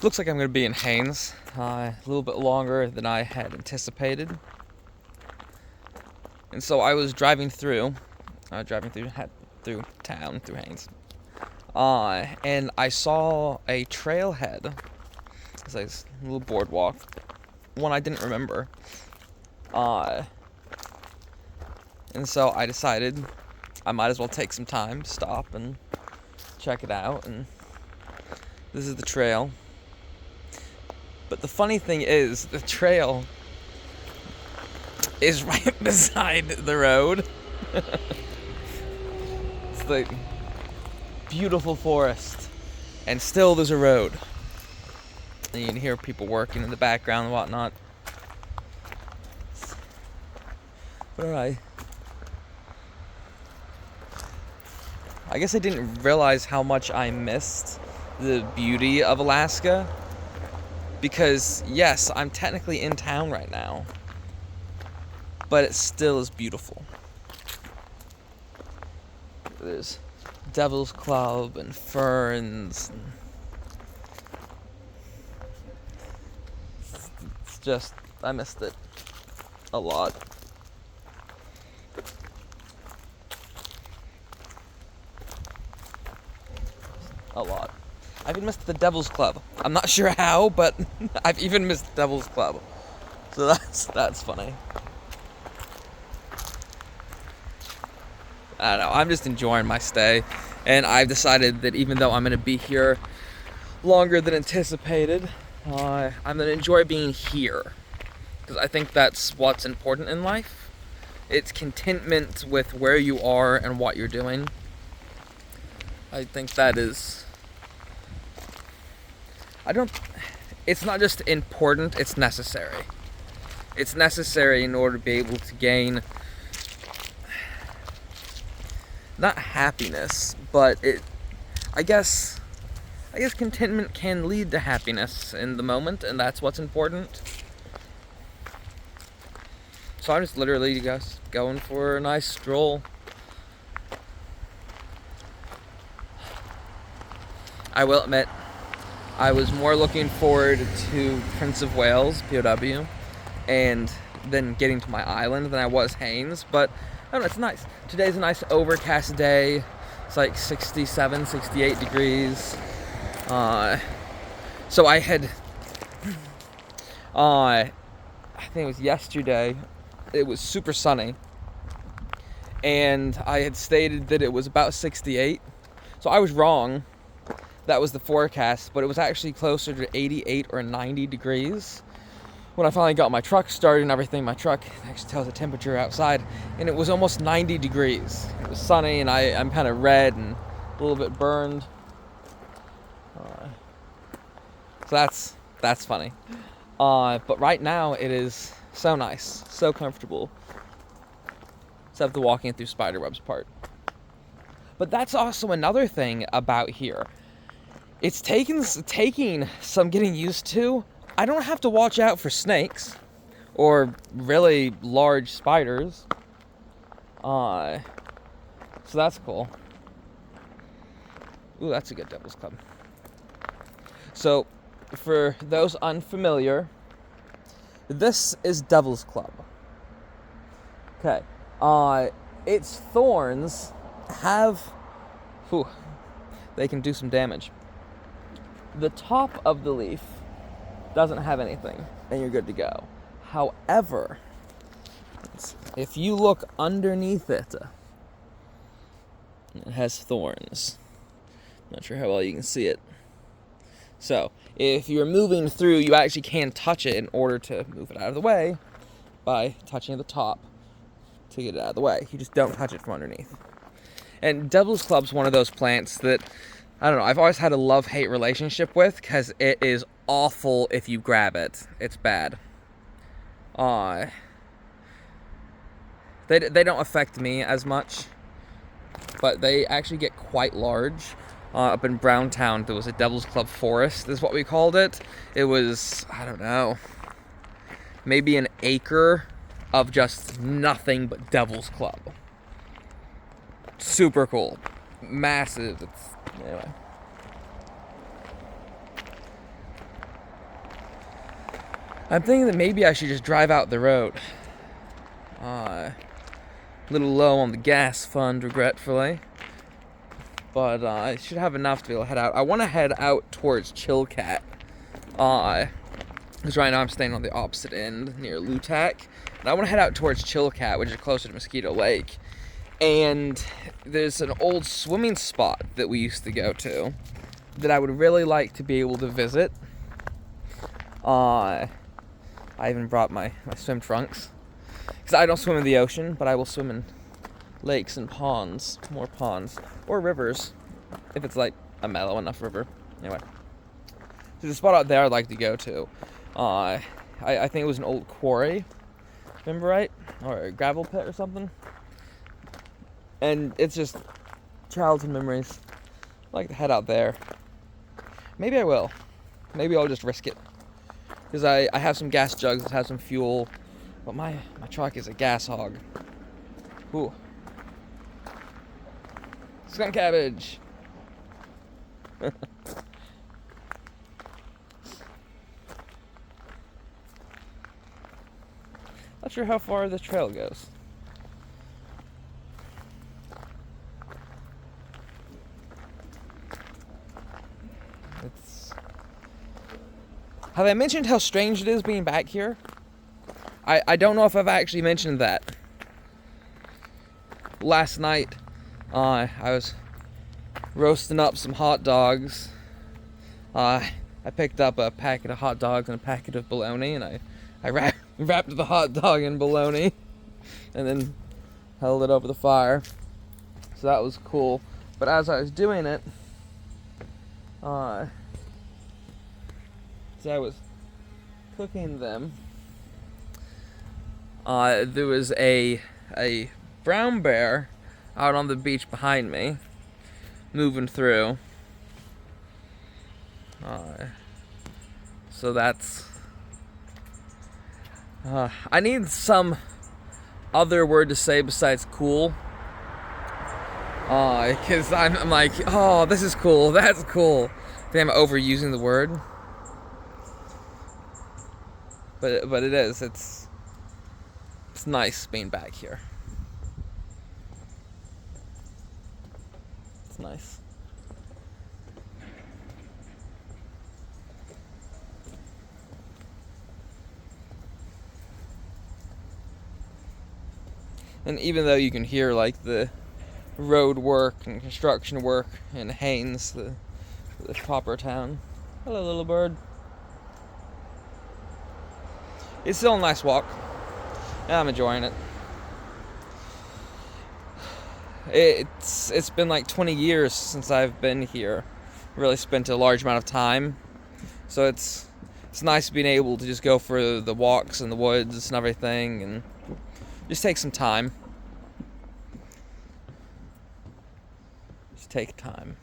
Looks like I'm going to be in Haines a little bit longer than I had anticipated. And so I was driving through town, through Haines. And I saw a trailhead. It's like this little boardwalk. One I didn't remember. And so I decided I might as well take some time, stop and check it out. And this is the trail. But the funny thing is, the trail is right beside the road. It's like beautiful forest, and still there's a road. And you can hear people working in the background and whatnot. But alright. I guess I didn't realize how much I missed the beauty of Alaska. Because, yes, I'm technically in town right now, but it still is beautiful. There's Devil's Club and ferns. It's just, I missed it a lot. A lot. I've even missed the Devil's Club. I'm not sure how, but I've even missed the Devil's Club. So that's funny. I don't know, I'm just enjoying my stay. And I've decided that even though I'm going to be here longer than anticipated, I'm going to enjoy being here. Because I think that's what's important in life. It's contentment with where you are and what you're doing. I think that is... it's not just important, it's necessary. It's necessary in order to be able to gain, not happiness, but I guess contentment can lead to happiness in the moment, and that's what's important. So I'm just literally just going for a nice stroll. I will admit, I was more looking forward to Prince of Wales, POW, and then getting to my island than I was Haines, but I don't know, it's nice. Today's a nice overcast day. It's like 67, 68 degrees. So I had, I think it was yesterday, it was super sunny, and I had stated that it was about 68, so I was wrong. That was the forecast, but it was actually closer to 88 or 90 degrees. When I finally got my truck started and everything, my truck actually tells the temperature outside, and it was almost 90 degrees. It was sunny, and I'm kind of red and a little bit burned. So that's funny. But right now, it is so nice, so comfortable. Except the walking through spiderwebs part. But that's also another thing about here. It's taking some getting used to. I don't have to watch out for snakes or really large spiders. So that's cool. Ooh, that's a good Devil's Club. So, for those unfamiliar, this is Devil's Club. Okay. Its thorns have... they can do some damage. The top of the leaf doesn't have anything, and you're good to go. However, if you look underneath it, it has thorns. Not sure how well you can see it. So, if you're moving through, you actually can touch it in order to move it out of the way by touching the top to get it out of the way. You just don't touch it from underneath. And Devil's Club's one of those plants that, I don't know, I've always had a love-hate relationship with, because it is awful if you grab it. It's bad. They don't affect me as much, but they actually get quite large. Up in Browntown, there was a Devil's Club forest, is what we called it. It was, I don't know, maybe an acre of just nothing but Devil's Club. Super cool. Massive. Anyway. I'm thinking that maybe I should just drive out the road. A little low on the gas fund, regretfully. But I should have enough to be able to head out. I want to head out towards Chillcat. Because right now I'm staying on the opposite end near Lutak. And I want to head out towards Chillcat, which is closer to Mosquito Lake. And there's an old swimming spot that we used to go to that I would really like to be able to visit. I even brought my swim trunks. Because I don't swim in the ocean, but I will swim in lakes and ponds. More ponds. Or rivers. If it's like a mellow enough river. Anyway. There's a spot out there I'd like to go to. I think it was an old quarry. Remember right? Or a gravel pit or something. And it's just childhood memories. I'd like to head out there. Maybe I will. Maybe I'll just risk it. Because I have some gas jugs that have some fuel. But my truck is a gas hog. Ooh. Skunk cabbage. Not sure how far this trail goes. Have I mentioned how strange it is being back here? I don't know if I've actually mentioned that. Last night, I was roasting up some hot dogs. I picked up a packet of hot dogs and a packet of bologna, and I wrapped the hot dog in bologna, and then held it over the fire. So that was cool. But as I was doing it, as I was cooking them, there was a brown bear out on the beach behind me, moving through. So that's... I need some other word to say besides cool. Because I'm like, oh, this is cool, that's cool. I think I'm overusing the word. But it is, it's nice being back here. It's nice. And even though you can hear like the road work and construction work in Haines, the proper town. Hello, little bird. It's still a nice walk. Yeah, I'm enjoying it. It's been like 20 years since I've been here. Really spent a large amount of time. So it's nice being able to just go for the walks in the woods and everything and just take some time. Just take time.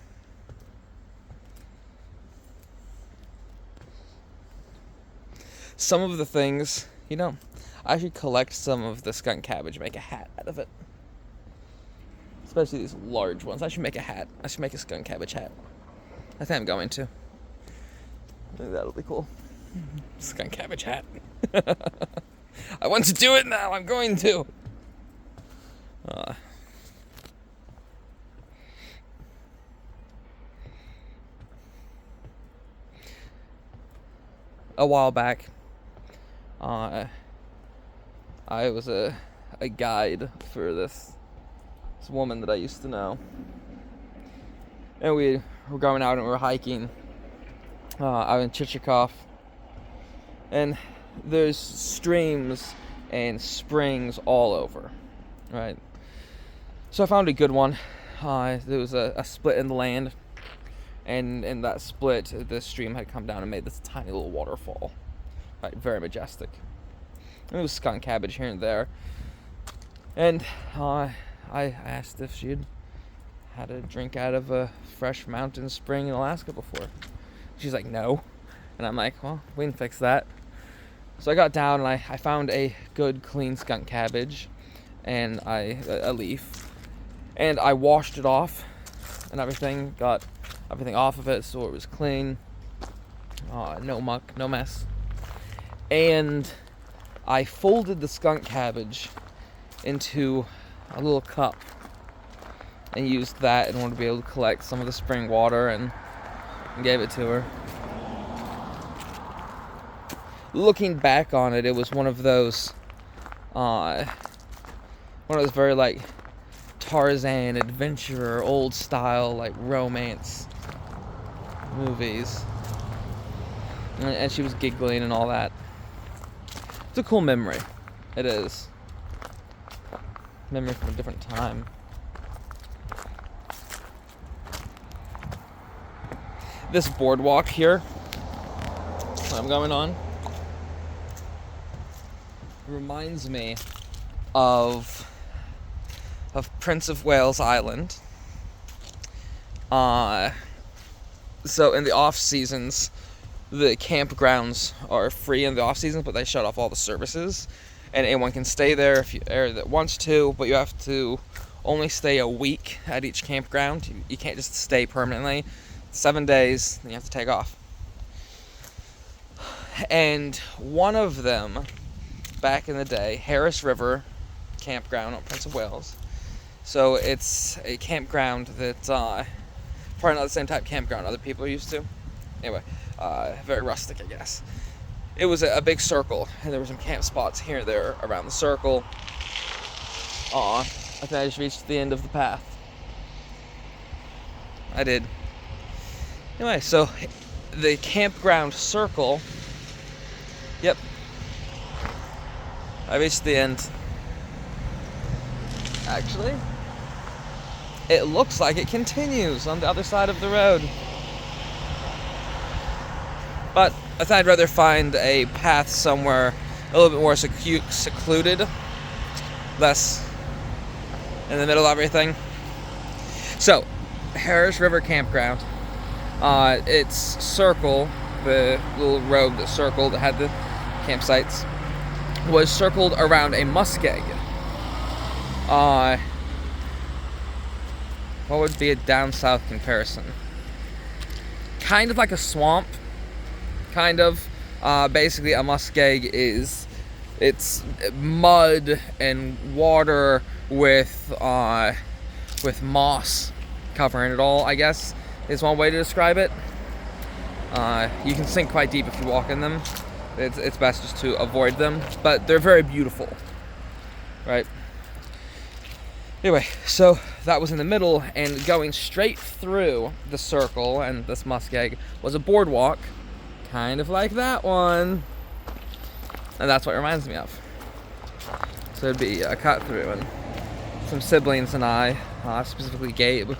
Some of the things, I should collect some of the skunk cabbage, make a hat out of it. Especially these large ones. I should make a hat. I should make a skunk cabbage hat. I think I'm going to. I think that'll be cool. Skunk cabbage hat. I want to do it now. I'm going to. A while back, I was a guide for this woman that I used to know, and we were going out and we were hiking out in Chillcat, and there's streams and springs all over, right? So I found a good one. There was a split in the land, and in that split, the stream had come down and made this tiny little waterfall, right? Very majestic. And it was skunk cabbage here and there, and I asked if she'd had a drink out of a fresh mountain spring in Alaska before. She's like, no. And I'm like, well, we can fix that. So I got down and I found a good clean skunk cabbage and a leaf, and I washed it off and everything, got everything off of it so it was clean. No muck, no mess. And I folded the skunk cabbage into a little cup and used that in order to be able to collect some of the spring water and gave it to her. Looking back on it, it was one of those very like Tarzan adventurer, old style like romance movies. And she was giggling and all that. It's a cool memory. It is. Memory from a different time. This boardwalk here that I'm going on reminds me of Prince of Wales Island. So in the off seasons, the campgrounds are free in the off seasons, but they shut off all the services, and anyone can stay there if you that wants to, but you have to only stay a week at each campground. You can't just stay permanently. 7 days, then you have to take off. And one of them, back in the day, Harris River Campground on Prince of Wales. So it's a campground that's probably not the same type of campground other people are used to. Anyway, very rustic, I guess. It was a big circle, and there were some camp spots here and there around the circle. I think I just reached the end of the path. I did. Anyway, so the campground circle. Yep. I reached the end. Actually, it looks like it continues on the other side of the road. But I thought I'd rather find a path somewhere a little bit more secluded, less in the middle of everything. So, Harris River Campground. Its circle, the little road that circled that had the campsites, was circled around a muskeg. What would be a down south comparison? Kind of like a swamp. Kind of. Basically, a muskeg it's mud and water with moss covering it all, I guess, is one way to describe it. You can sink quite deep if you walk in them. It's best just to avoid them, but they're very beautiful, right? Anyway, so that was in the middle, and going straight through the circle and this muskeg was a boardwalk, kind of like that one, and that's what it reminds me of. So it'd be a cut through, and some siblings and I, specifically Gabe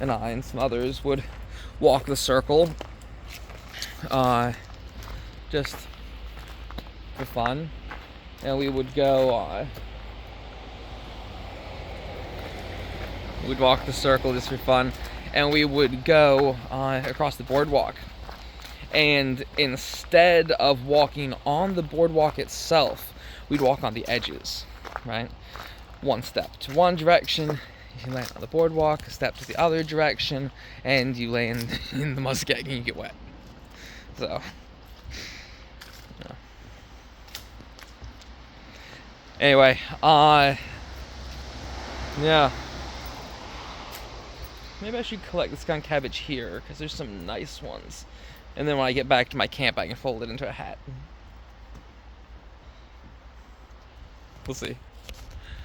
and I and some others, would walk the circle, just for fun, and we would go, we'd walk the circle just for fun, and we would go across the boardwalk. And instead of walking on the boardwalk itself, we'd walk on the edges, right? One step to one direction, you land on the boardwalk, a step to the other direction, and you land in the muskeg and you get wet. So, yeah. Anyway, yeah. Maybe I should collect the skunk cabbage here, because there's some nice ones. And then when I get back to my camp, I can fold it into a hat. We'll see.